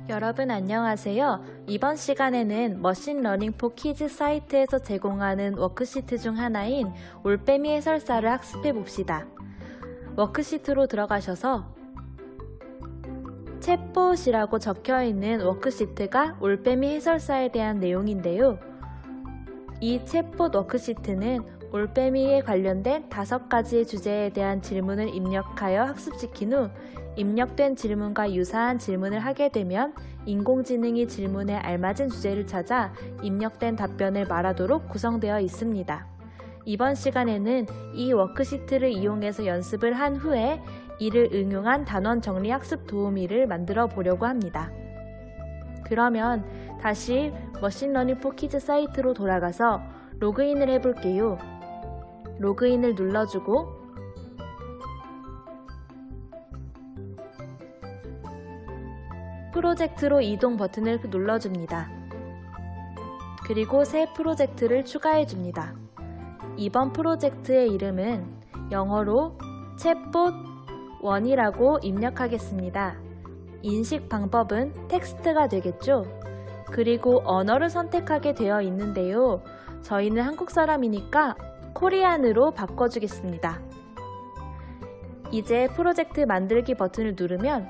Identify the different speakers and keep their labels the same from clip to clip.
Speaker 1: 여러분 안녕하세요. 이번 시간에는 머신러닝 포 키즈 사이트에서 제공하는 워크시트 중 하나인 올빼미 해설사를 학습해 봅시다. 워크시트로 들어가셔서 챗봇이라고 적혀있는 워크시트가 올빼미 해설사에 대한 내용인데요. 이 챗봇 워크시트는 올빼미에 관련된 5가지의 주제에 대한 질문을 입력하여 학습시킨 후 입력된 질문과 유사한 질문을 하게 되면 인공지능이 질문에 알맞은 주제를 찾아 입력된 답변을 말하도록 구성되어 있습니다. 이번 시간에는 이 워크시트를 이용해서 연습을 한 후에 이를 응용한 단원 정리 학습 도우미를 만들어 보려고 합니다. 그러면 다시 머신러닝 포 키즈 사이트로 돌아가서 로그인을 해볼게요. 로그인을 눌러주고 프로젝트로 이동 버튼을 눌러줍니다. 그리고 새 프로젝트를 추가해줍니다. 이번 프로젝트의 이름은 영어로 챗봇 1이라고 입력하겠습니다. 인식 방법은 텍스트가 되겠죠? 그리고 언어를 선택하게 되어 있는데요. 저희는 한국 사람이니까 코리안으로 바꿔주겠습니다. 이제 프로젝트 만들기 버튼을 누르면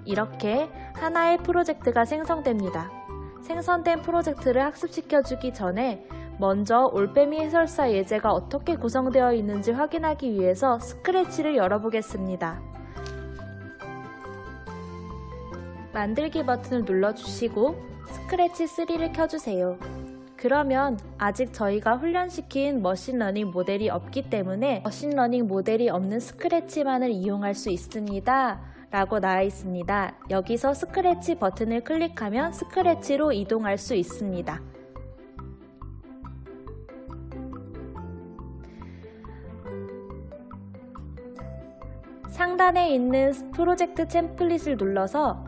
Speaker 1: 이렇게 하나의 프로젝트가 생성됩니다. 생성된 프로젝트를 학습시켜주기 전에 먼저 올빼미 해설사 예제가 어떻게 구성되어 있는지 확인하기 위해서 스크래치를 열어보겠습니다. 만들기 버튼을 눌러주시고 스크래치 3를 켜주세요. 그러면 아직 저희가 훈련시킨 머신러닝 모델이 없기 때문에 머신러닝 모델이 없는 스크래치만을 이용할 수 있습니다 라고 나와 있습니다. 여기서 스크래치 버튼을 클릭하면 스크래치로 이동할 수 있습니다. 상단에 있는 프로젝트 템플릿을 눌러서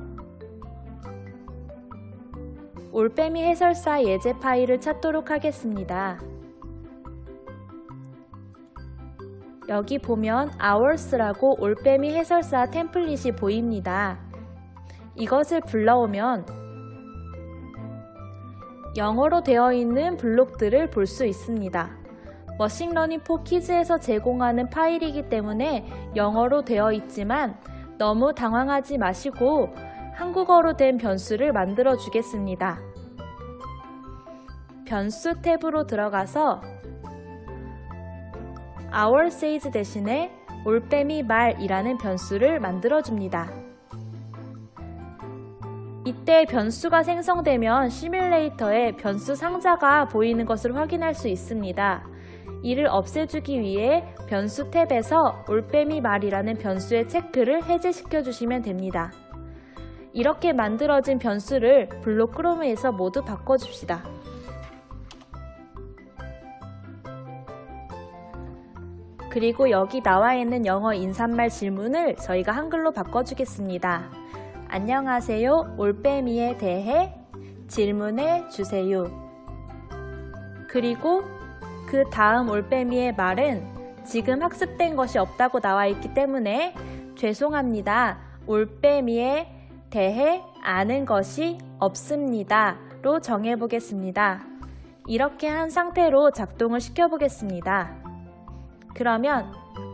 Speaker 1: 올빼미 해설사 예제 파일을 찾도록 하겠습니다. 여기 보면 hours라고 올빼미 해설사 템플릿이 보입니다. 이것을 불러오면 영어로 되어 있는 블록들을 볼 수 있습니다. 머신러닝 포 키즈에서 제공하는 파일이기 때문에 영어로 되어 있지만 너무 당황하지 마시고 한국어로 된 변수를 만들어 주겠습니다. 변수 탭으로 들어가서 our says 대신에 올빼미 말이라는 변수를 만들어 줍니다. 이때 변수가 생성되면 시뮬레이터에 변수 상자가 보이는 것을 확인할 수 있습니다. 이를 없애주기 위해 변수 탭에서 올빼미 말이라는 변수의 체크를 해제시켜 주시면 됩니다. 이렇게 만들어진 변수를 블록 크롬에서 모두 바꿔줍시다. 그리고 여기 나와 있는 영어 인사말 질문을 저희가 한글로 바꿔주겠습니다. 안녕하세요. 올빼미에 대해 질문해 주세요. 그리고 그 다음 올빼미의 말은 지금 학습된 것이 없다고 나와 있기 때문에 죄송합니다. 올빼미에 대해 아는 것이 없습니다. 로 정해보겠습니다. 이렇게 한 상태로 작동을 시켜보겠습니다. 그러면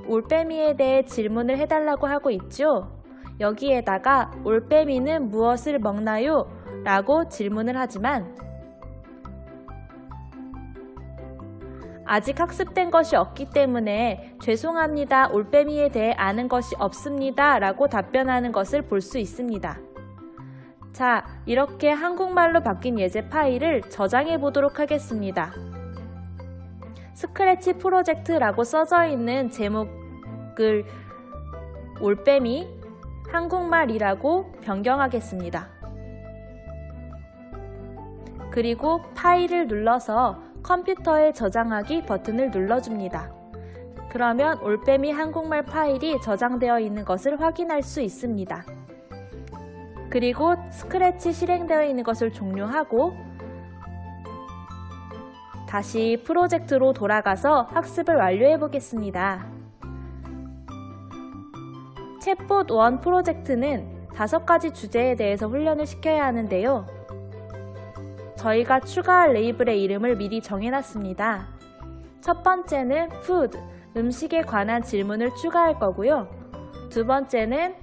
Speaker 1: 올빼미에 대해 질문을 해달라고 하고 있죠? 여기에다가 올빼미는 무엇을 먹나요? 라고 질문을 하지만 아직 학습된 것이 없기 때문에 죄송합니다. 올빼미에 대해 아는 것이 없습니다. 라고 답변하는 것을 볼 수 있습니다. 자, 이렇게 한국말로 바뀐 예제 파일을 저장해 보도록 하겠습니다. 스크래치 프로젝트라고 써져 있는 제목을 올빼미 한국말이라고 변경하겠습니다. 그리고 파일을 눌러서 컴퓨터에 저장하기 버튼을 눌러줍니다. 그러면 올빼미 한국말 파일이 저장되어 있는 것을 확인할 수 있습니다. 그리고 스크래치 실행되어 있는 것을 종료하고 다시 프로젝트로 돌아가서 학습을 완료해 보겠습니다. 챗봇 1 프로젝트는 5가지 주제에 대해서 훈련을 시켜야 하는데요. 저희가 추가할 레이블의 이름을 미리 정해놨습니다. 첫 번째는 food, 음식에 관한 질문을 추가할 거고요. 두 번째는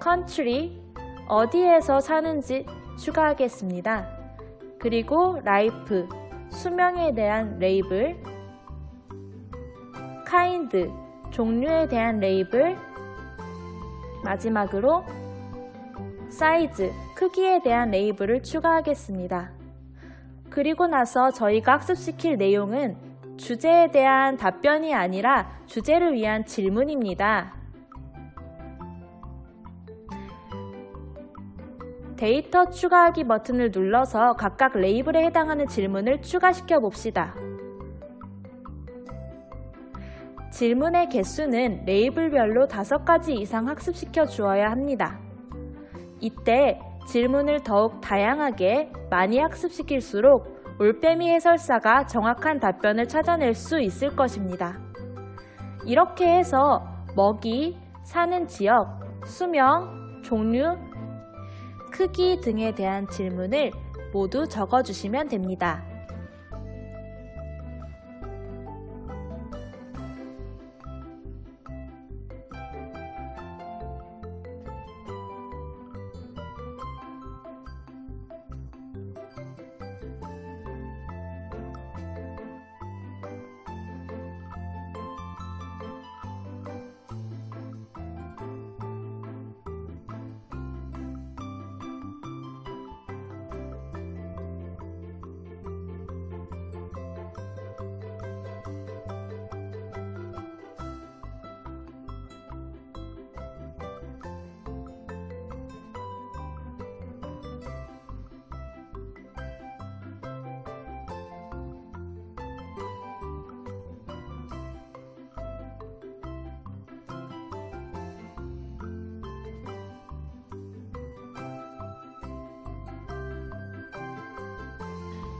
Speaker 1: country, 어디에서 사는지 추가하겠습니다. 그리고 life, 수명에 대한 레이블, kind, 종류에 대한 레이블, 마지막으로 size, 크기에 대한 레이블을 추가하겠습니다. 그리고 나서 저희가 학습시킬 내용은 주제에 대한 답변이 아니라 주제를 위한 질문입니다. 데이터 추가하기 버튼을 눌러서 각각 레이블에 해당하는 질문을 추가시켜 봅시다. 질문의 개수는 레이블별로 5가지 이상 학습시켜 주어야 합니다. 이때 질문을 더욱 다양하게 많이 학습시킬수록 올빼미 해설사가 정확한 답변을 찾아낼 수 있을 것입니다. 이렇게 해서 먹이, 사는 지역, 수명, 종류, 크기 등에 대한 질문을 모두 적어주시면 됩니다.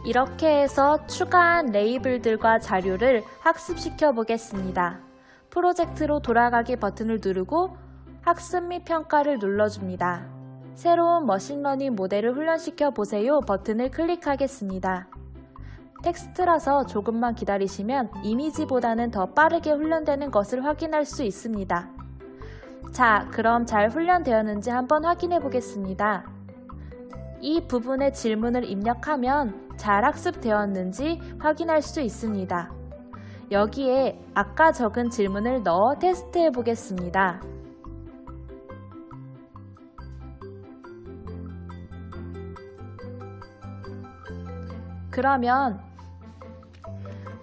Speaker 1: 이렇게 해서 추가한 레이블들과 자료를 학습시켜 보겠습니다. 프로젝트로 돌아가기 버튼을 누르고 학습 및 평가를 눌러줍니다. 새로운 머신러닝 모델을 훈련시켜 보세요 버튼을 클릭하겠습니다. 텍스트라서 조금만 기다리시면 이미지보다는 더 빠르게 훈련되는 것을 확인할 수 있습니다. 자, 그럼 잘 훈련되었는지 한번 확인해 보겠습니다. 이 부분에 질문을 입력하면 잘 학습되었는지 확인할 수 있습니다. 여기에 아까 적은 질문을 넣어 테스트해 보겠습니다. 그러면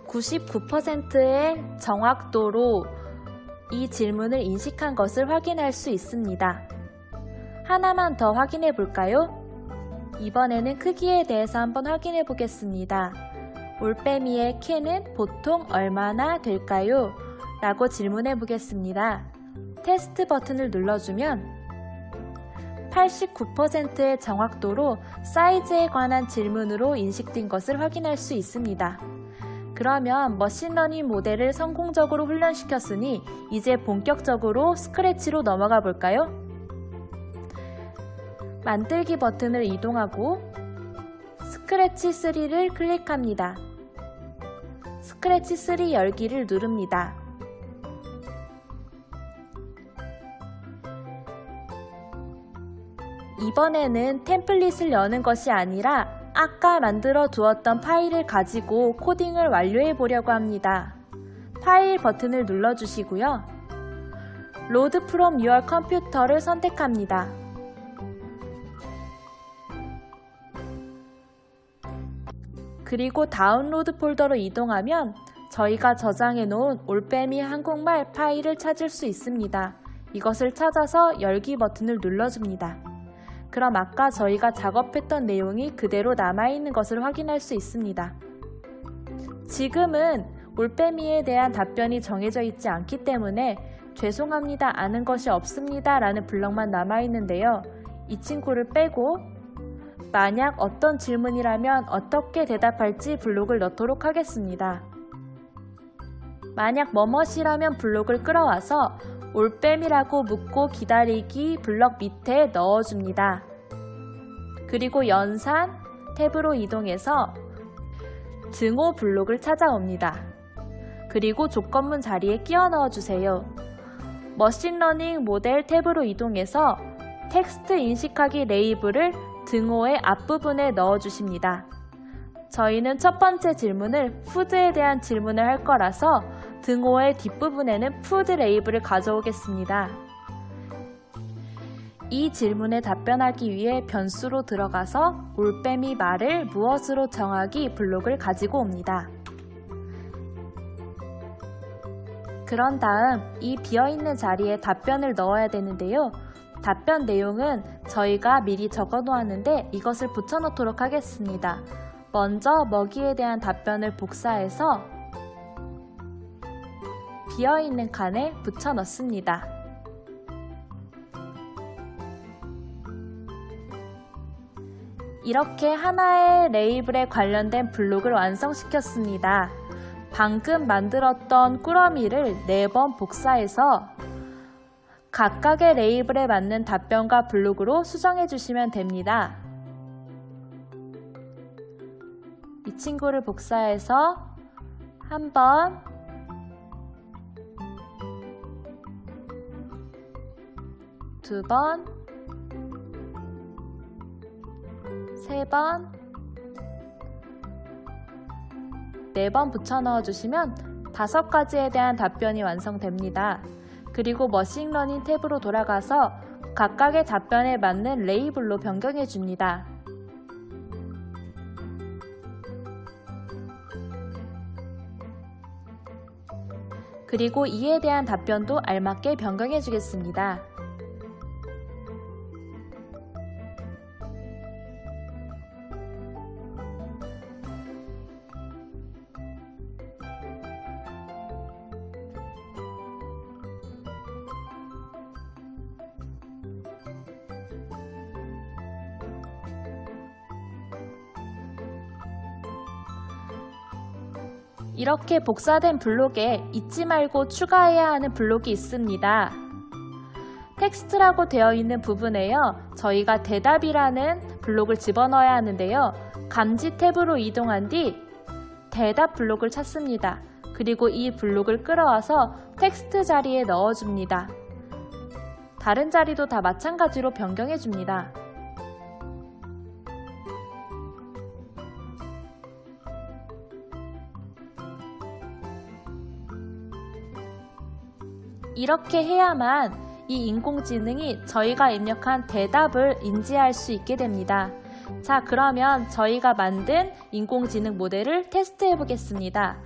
Speaker 1: 99%의 정확도로 이 질문을 인식한 것을 확인할 수 있습니다. 하나만 더 확인해 볼까요? 이번에는 크기에 대해서 한번 확인해 보겠습니다. 올빼미의 키는 보통 얼마나 될까요? 라고 질문해 보겠습니다. 테스트 버튼을 눌러주면 89%의 정확도로 사이즈에 관한 질문으로 인식된 것을 확인할 수 있습니다. 그러면 머신러닝 모델을 성공적으로 훈련시켰으니 이제 본격적으로 스크래치로 넘어가 볼까요? 만들기 버튼을 이동하고 스크래치 3를 클릭합니다. 스크래치 3 열기를 누릅니다. 이번에는 템플릿을 여는 것이 아니라 아까 만들어 두었던 파일을 가지고 코딩을 완료해 보려고 합니다. 파일 버튼을 눌러주시고요. Load from your computer를 선택합니다. 그리고 다운로드 폴더로 이동하면 저희가 저장해 놓은 올빼미 한국말 파일을 찾을 수 있습니다. 이것을 찾아서 열기 버튼을 눌러줍니다. 그럼 아까 저희가 작업했던 내용이 그대로 남아있는 것을 확인할 수 있습니다. 지금은 올빼미에 대한 답변이 정해져 있지 않기 때문에 죄송합니다, 아는 것이 없습니다 라는 블럭만 남아있는데요. 이 친구를 빼고 만약 어떤 질문이라면 어떻게 대답할지 블록을 넣도록 하겠습니다. 만약 뭐뭇이라면 블록을 끌어와서 올빼미라고 묻고 기다리기 블럭 밑에 넣어줍니다. 그리고 연산 탭으로 이동해서 등호 블록을 찾아옵니다. 그리고 조건문 자리에 끼워 넣어주세요. 머신러닝 모델 탭으로 이동해서 텍스트 인식하기 레이블을 등호의 앞부분에 넣어주십니다. 저희는 첫 번째 질문을 푸드에 대한 질문을 할 거라서 등호의 뒷부분에는 푸드 레이블을 가져오겠습니다. 이 질문에 답변하기 위해 변수로 들어가서 올빼미 말을 무엇으로 정하기 블록을 가지고 옵니다. 그런 다음 이 비어있는 자리에 답변을 넣어야 되는데요. 답변 내용은 저희가 미리 적어 놓았는데 이것을 붙여 놓도록 하겠습니다. 먼저 먹이에 대한 답변을 복사해서 비어있는 칸에 붙여 넣습니다. 이렇게 하나의 레이블에 관련된 블록을 완성시켰습니다. 방금 만들었던 꾸러미를 4번 복사해서 각각의 레이블에 맞는 답변과 블록으로 수정해 주시면 됩니다. 이 친구를 복사해서 한 번, 두 번, 세 번, 4번 붙여 넣어주시면 5가지에 대한 답변이 완성됩니다. 그리고 머신러닝 탭으로 돌아가서 각각의 답변에 맞는 레이블로 변경해 줍니다. 그리고 이에 대한 답변도 알맞게 변경해 주겠습니다. 이렇게 복사된 블록에 잊지 말고 추가해야 하는 블록이 있습니다. 텍스트라고 되어 있는 부분에요. 저희가 대답이라는 블록을 집어넣어야 하는데요. 감지 탭으로 이동한 뒤 대답 블록을 찾습니다. 그리고 이 블록을 끌어와서 텍스트 자리에 넣어줍니다. 다른 자리도 다 마찬가지로 변경해 줍니다. 이렇게 해야만 이 인공지능이 저희가 입력한 대답을 인지할 수 있게 됩니다. 자, 그러면 저희가 만든 인공지능 모델을 테스트해 보겠습니다.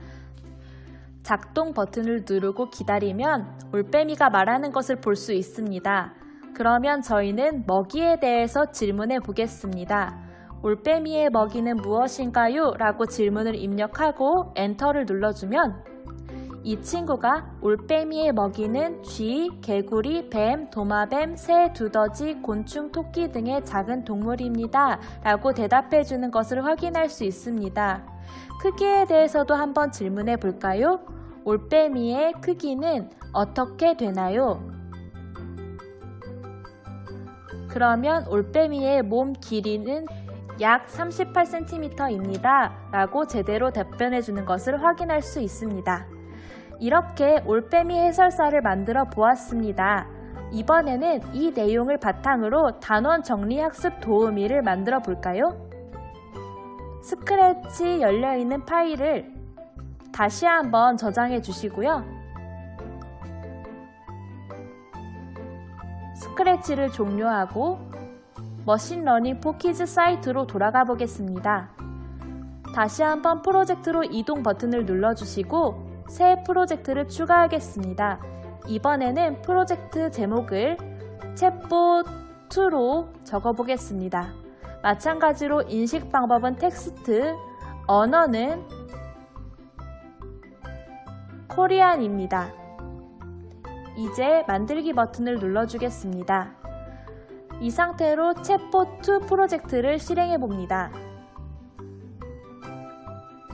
Speaker 1: 작동 버튼을 누르고 기다리면 올빼미가 말하는 것을 볼 수 있습니다. 그러면 저희는 먹이에 대해서 질문해 보겠습니다. 올빼미의 먹이는 무엇인가요? 라고 질문을 입력하고 엔터를 눌러주면 이 친구가 올빼미의 먹이는 쥐, 개구리, 뱀, 도마뱀, 새, 두더지, 곤충, 토끼 등의 작은 동물입니다. 라고 대답해 주는 것을 확인할 수 있습니다. 크기에 대해서도 한번 질문해 볼까요? 올빼미의 크기는 어떻게 되나요? 그러면 올빼미의 몸 길이는 약 38cm입니다. 라고 제대로 답변해 주는 것을 확인할 수 있습니다. 이렇게 올빼미 해설사를 만들어 보았습니다. 이번에는 이 내용을 바탕으로 단원 정리 학습 도우미를 만들어 볼까요? 스크래치 열려있는 파일을 다시 한번 저장해 주시고요. 스크래치를 종료하고 머신러닝 포 키즈 사이트로 돌아가 보겠습니다. 다시 한번 프로젝트로 이동 버튼을 눌러주시고 새 프로젝트를 추가하겠습니다. 이번에는 프로젝트 제목을 챗봇2로 적어보겠습니다. 마찬가지로 인식 방법은 텍스트, 언어는 코리안입니다. 이제 만들기 버튼을 눌러주겠습니다. 이 상태로 챗봇2 프로젝트를 실행해봅니다.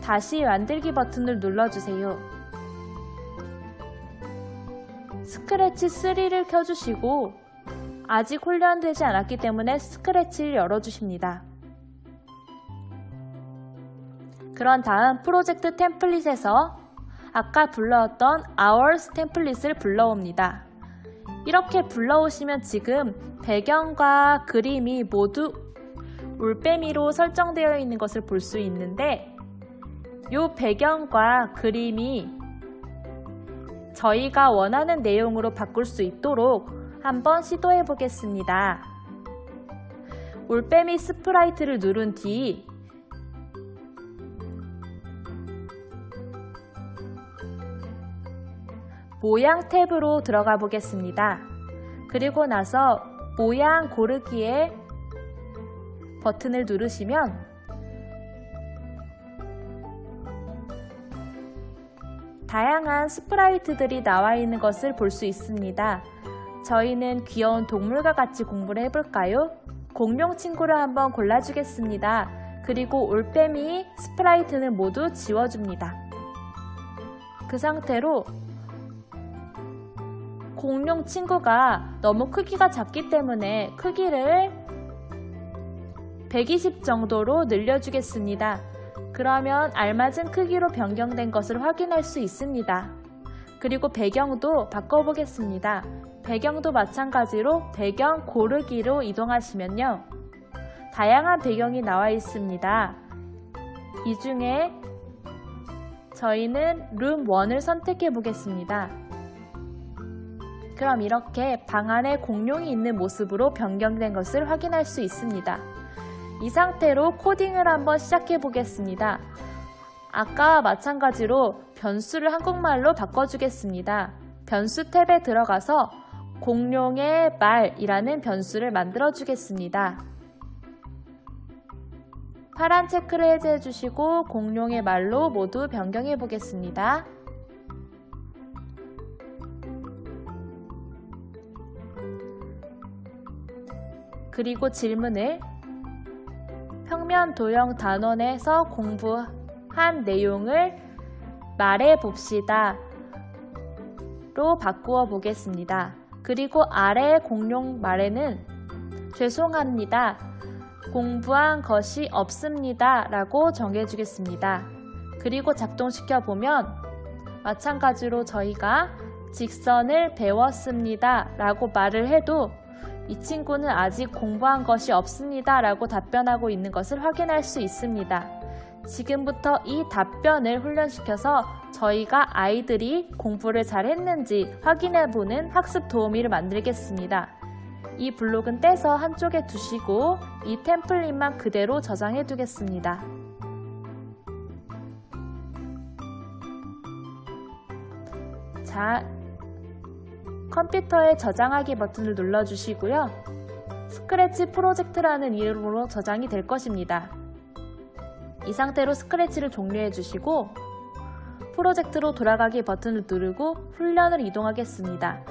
Speaker 1: 다시 만들기 버튼을 눌러주세요. 스크래치 3를 켜주시고 아직 훈련되지 않았기 때문에 스크래치를 열어주십니다. 그런 다음 프로젝트 템플릿에서 아까 불러왔던 Hours 템플릿을 불러옵니다. 이렇게 불러오시면 지금 배경과 그림이 모두 올빼미로 설정되어 있는 것을 볼 수 있는데 이 배경과 그림이 저희가 원하는 내용으로 바꿀 수 있도록 한번 시도해 보겠습니다. 올빼미 스프라이트를 누른 뒤 모양 탭으로 들어가 보겠습니다. 그리고 나서 모양 고르기에 버튼을 누르시면 다양한 스프라이트들이 나와 있는 것을 볼 수 있습니다. 저희는 귀여운 동물과 같이 공부를 해볼까요? 공룡 친구를 한번 골라주겠습니다. 그리고 올빼미 스프라이트는 모두 지워줍니다. 그 상태로 공룡 친구가 너무 크기가 작기 때문에 크기를 120 정도로 늘려주겠습니다. 그러면 알맞은 크기로 변경된 것을 확인할 수 있습니다. 그리고 배경도 바꿔보겠습니다. 배경도 마찬가지로 배경 고르기로 이동하시면요. 다양한 배경이 나와 있습니다. 이 중에 저희는 룸 1을 선택해 보겠습니다. 그럼 이렇게 방 안에 공룡이 있는 모습으로 변경된 것을 확인할 수 있습니다. 이 상태로 코딩을 한번 시작해 보겠습니다. 아까와 마찬가지로 변수를 한국말로 바꿔주겠습니다. 변수 탭에 들어가서 공룡의 말이라는 변수를 만들어 주겠습니다. 파란 체크를 해제해 주시고 공룡의 말로 모두 변경해 보겠습니다. 그리고 질문을 평면 도형 단원에서 공부한 내용을 말해 봅시다 로 바꾸어 보겠습니다. 그리고 아래 공룡 말에는 죄송합니다. 공부한 것이 없습니다 라고 정해주겠습니다. 그리고 작동시켜 보면 마찬가지로 저희가 직선을 배웠습니다 라고 말을 해도 이 친구는 아직 공부한 것이 없습니다 라고 답변하고 있는 것을 확인할 수 있습니다. 지금부터 이 답변을 훈련시켜서 저희가 아이들이 공부를 잘 했는지 확인해보는 학습 도우미를 만들겠습니다. 이 블록은 떼서 한쪽에 두시고 이 템플릿만 그대로 저장해 두겠습니다. 자, 컴퓨터에 저장하기 버튼을 눌러주시고요. 스크래치 프로젝트라는 이름으로 저장이 될 것입니다. 이 상태로 스크래치를 종료해 주시고 프로젝트로 돌아가기 버튼을 누르고 훈련을 이동하겠습니다.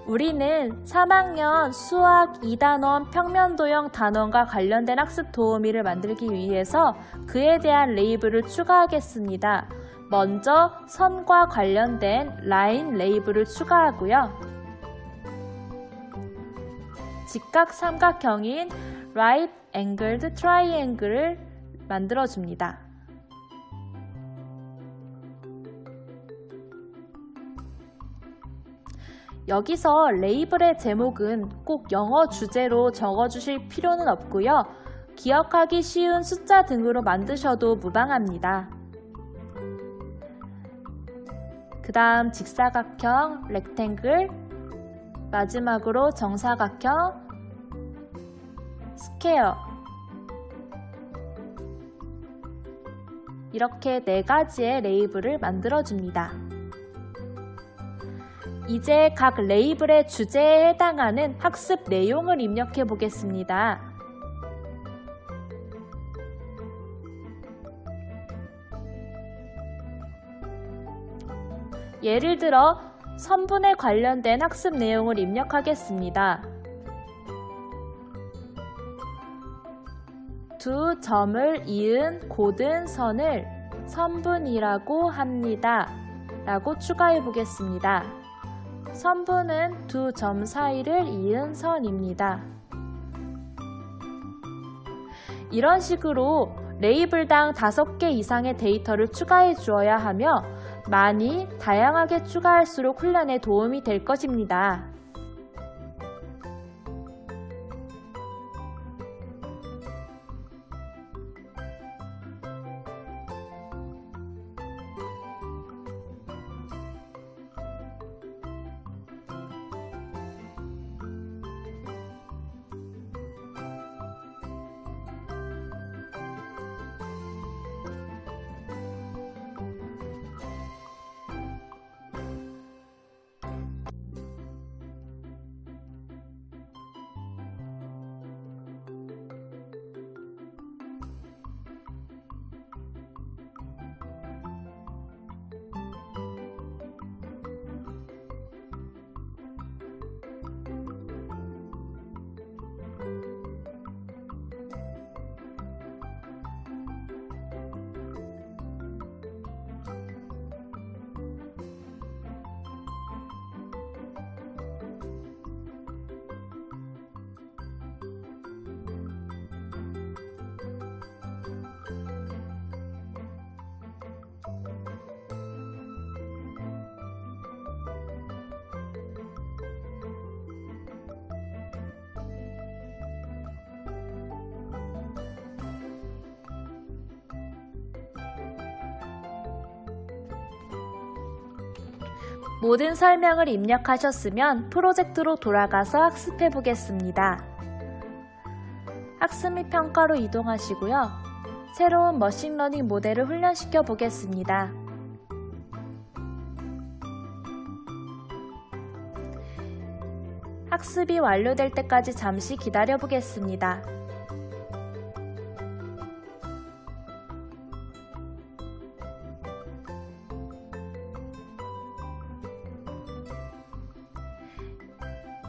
Speaker 1: 우리는 3학년 수학 2단원 평면도형 단원과 관련된 학습 도우미를 만들기 위해서 그에 대한 레이블을 추가하겠습니다. 먼저 선과 관련된 라인 레이블을 추가하고요. 직각 삼각형인 Right Angled Triangle를 만들어줍니다. 여기서 레이블의 제목은 꼭 영어 주제로 적어주실 필요는 없고요. 기억하기 쉬운 숫자 등으로 만드셔도 무방합니다. 그 다음 직사각형, 렉탱글, 마지막으로 정사각형, 스퀘어 이렇게 4가지의 레이블을 만들어줍니다. 이제 각 레이블의 주제에 해당하는 학습 내용을 입력해 보겠습니다. 예를 들어 선분에 관련된 학습 내용을 입력하겠습니다. 두 점을 이은 고든 선을 선분이라고 합니다. 라고 추가해 보겠습니다. 선분은 두 점 사이를 이은 선입니다. 이런 식으로 레이블당 5개 이상의 데이터를 추가해 주어야 하며 많이 다양하게 추가할수록 훈련에 도움이 될 것입니다. 모든 설명을 입력하셨으면 프로젝트로 돌아가서 학습해 보겠습니다. 학습 및 평가로 이동하시고요. 새로운 머신러닝 모델을 훈련시켜 보겠습니다. 학습이 완료될 때까지 잠시 기다려 보겠습니다.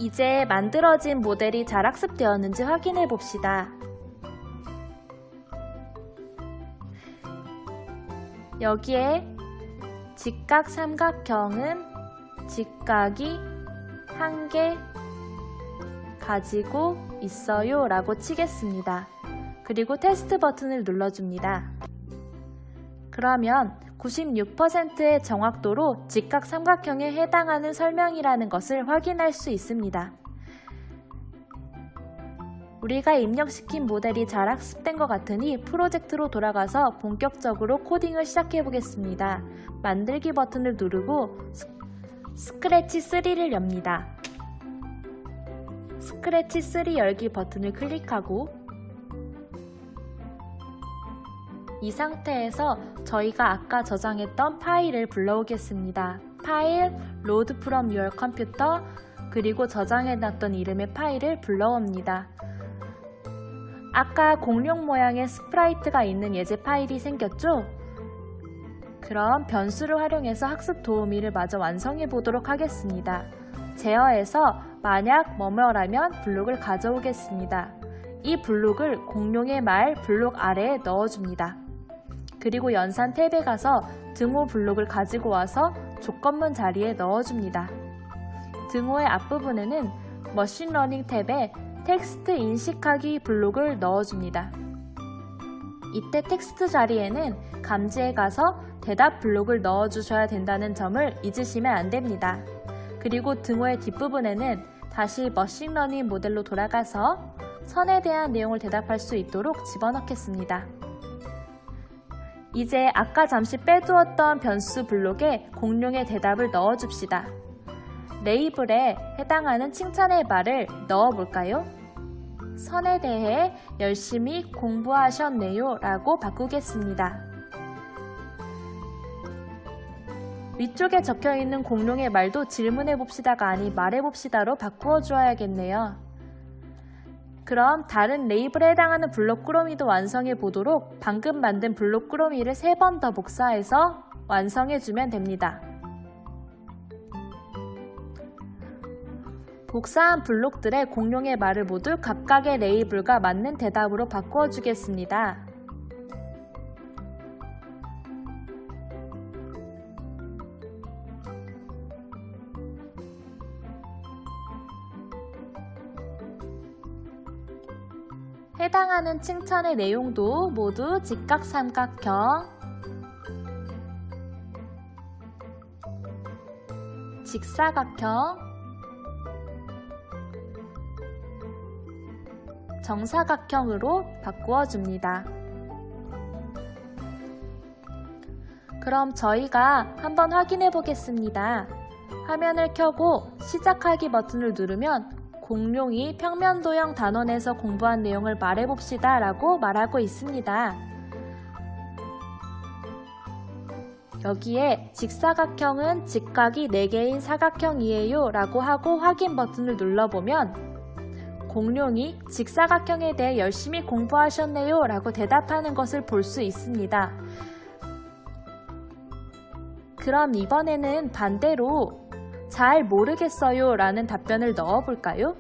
Speaker 1: 이제 만들어진 모델이 잘 학습되었는지 확인해 봅시다. 여기에 직각 삼각형은 직각이 1개 가지고 있어요 라고 치겠습니다. 그리고 테스트 버튼을 눌러줍니다. 그러면 96%의 정확도로 직각 삼각형에 해당하는 설명이라는 것을 확인할 수 있습니다. 우리가 입력시킨 모델이 잘 학습된 것 같으니 프로젝트로 돌아가서 본격적으로 코딩을 시작해 보겠습니다. 만들기 버튼을 누르고 스크래치 3를 엽니다. 스크래치 3 열기 버튼을 클릭하고 이 상태에서 저희가 아까 저장했던 파일을 불러오겠습니다. 파일 load from your computer 그리고 저장해놨던 이름의 파일을 불러옵니다. 아까 공룡 모양의 스프라이트가 있는 예제 파일이 생겼죠? 그럼 변수를 활용해서 학습 도우미를 마저 완성해 보도록 하겠습니다. 제어해서 만약 뭐뭐라면 블록을 가져오겠습니다. 이 블록을 공룡의 말 블록 아래에 넣어줍니다. 그리고 연산 탭에 가서 등호 블록을 가지고 와서 조건문 자리에 넣어줍니다. 등호의 앞부분에는 머신러닝 탭에 텍스트 인식하기 블록을 넣어줍니다. 이때 텍스트 자리에는 감지에 가서 대답 블록을 넣어주셔야 된다는 점을 잊으시면 안 됩니다. 그리고 등호의 뒷부분에는 다시 머신러닝 모델로 돌아가서 선에 대한 내용을 대답할 수 있도록 집어넣겠습니다. 이제 아까 잠시 빼두었던 변수 블록에 공룡의 대답을 넣어줍시다. 레이블에 해당하는 칭찬의 말을 넣어볼까요? 선에 대해 열심히 공부하셨네요 라고 바꾸겠습니다. 위쪽에 적혀있는 공룡의 말도 질문해봅시다가 아닌 말해봅시다로 바꾸어 주어야겠네요. 그럼 다른 레이블에 해당하는 블록 꾸러미도 완성해 보도록 방금 만든 블록 꾸러미를 3번 더 복사해서 완성해주면 됩니다. 복사한 블록들의 공룡의 말을 모두 각각의 레이블과 맞는 대답으로 바꾸어 주겠습니다. 해당하는 칭찬의 내용도 모두 직각삼각형, 직사각형, 정사각형으로 바꾸어 줍니다. 그럼 저희가 한번 확인해 보겠습니다. 화면을 켜고 시작하기 버튼을 누르면 공룡이 평면도형 단원에서 공부한 내용을 말해봅시다 라고 말하고 있습니다. 여기에 직사각형은 직각이 4개인 사각형이에요 라고 하고 확인 버튼을 눌러보면 공룡이 직사각형에 대해 열심히 공부하셨네요 라고 대답하는 것을 볼 수 있습니다. 그럼 이번에는 반대로 잘 모르겠어요 라는 답변을 넣어볼까요?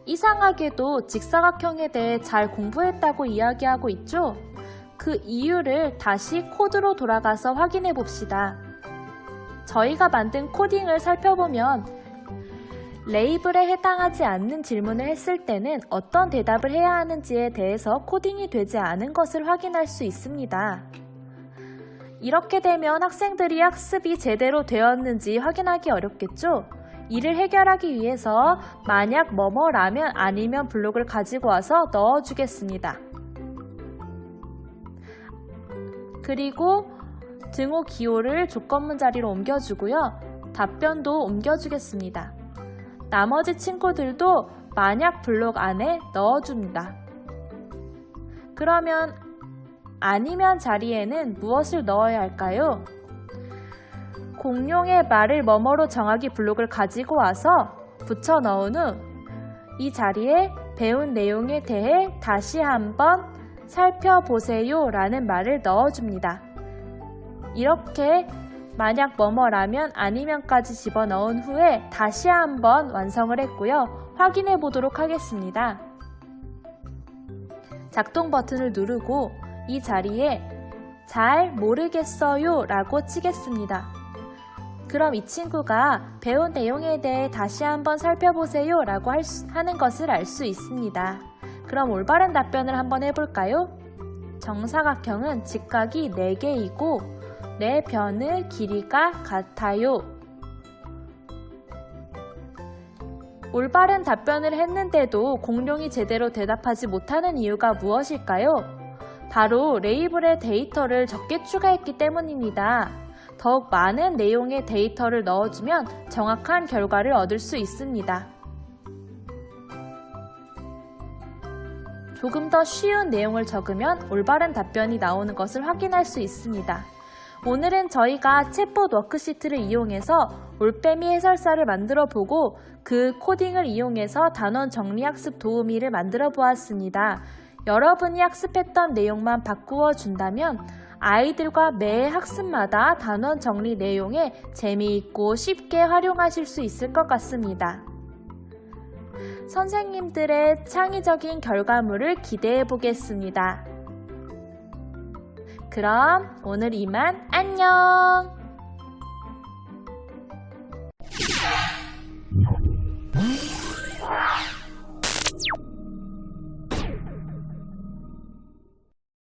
Speaker 1: 이상하게도 직사각형에 대해 잘 공부했다고 이야기하고 있죠? 그 이유를 다시 코드로 돌아가서 확인해 봅시다. 저희가 만든 코딩을 살펴보면 레이블에 해당하지 않는 질문을 했을 때는 어떤 대답을 해야 하는지에 대해서 코딩이 되지 않은 것을 확인할 수 있습니다. 이렇게 되면 학생들이 학습이 제대로 되었는지 확인하기 어렵겠죠? 이를 해결하기 위해서 만약 뭐뭐라면 아니면 블록을 가지고 와서 넣어주겠습니다. 그리고 등호 기호를 조건문 자리로 옮겨주고요. 답변도 옮겨주겠습니다. 나머지 친구들도 만약 블록 안에 넣어줍니다. 그러면 아니면 자리에는 무엇을 넣어야 할까요? 공룡의 말을 뭐뭐로 정하기 블록을 가지고 와서 붙여 넣은 후 이 자리에 배운 내용에 대해 다시 한번 살펴보세요 라는 말을 넣어줍니다. 이렇게 만약 뭐뭐라면 아니면까지 집어넣은 후에 다시 한번 완성을 했고요. 확인해 보도록 하겠습니다. 작동 버튼을 누르고 이 자리에 잘 모르겠어요 라고 치겠습니다. 그럼 이 친구가 배운 내용에 대해 다시 한번 살펴보세요 라고 하는 것을 알 수 있습니다. 그럼 올바른 답변을 한번 해볼까요? 정사각형은 직각이 4개이고 내 변의 길이가 같아요. 올바른 답변을 했는데도 공룡이 제대로 대답하지 못하는 이유가 무엇일까요? 바로 레이블의 데이터를 적게 추가했기 때문입니다. 더욱 많은 내용의 데이터를 넣어주면 정확한 결과를 얻을 수 있습니다. 조금 더 쉬운 내용을 적으면 올바른 답변이 나오는 것을 확인할 수 있습니다. 오늘은 저희가 챗봇 워크시트를 이용해서 올빼미 해설사를 만들어 보고 그 코딩을 이용해서 단원 정리학습 도우미를 만들어 보았습니다. 여러분이 학습했던 내용만 바꾸어 준다면 아이들과 매 학습마다 단원 정리 내용에 재미있고 쉽게 활용하실 수 있을 것 같습니다. 선생님들의 창의적인 결과물을 기대해 보겠습니다. 그럼 오늘 이만 안녕!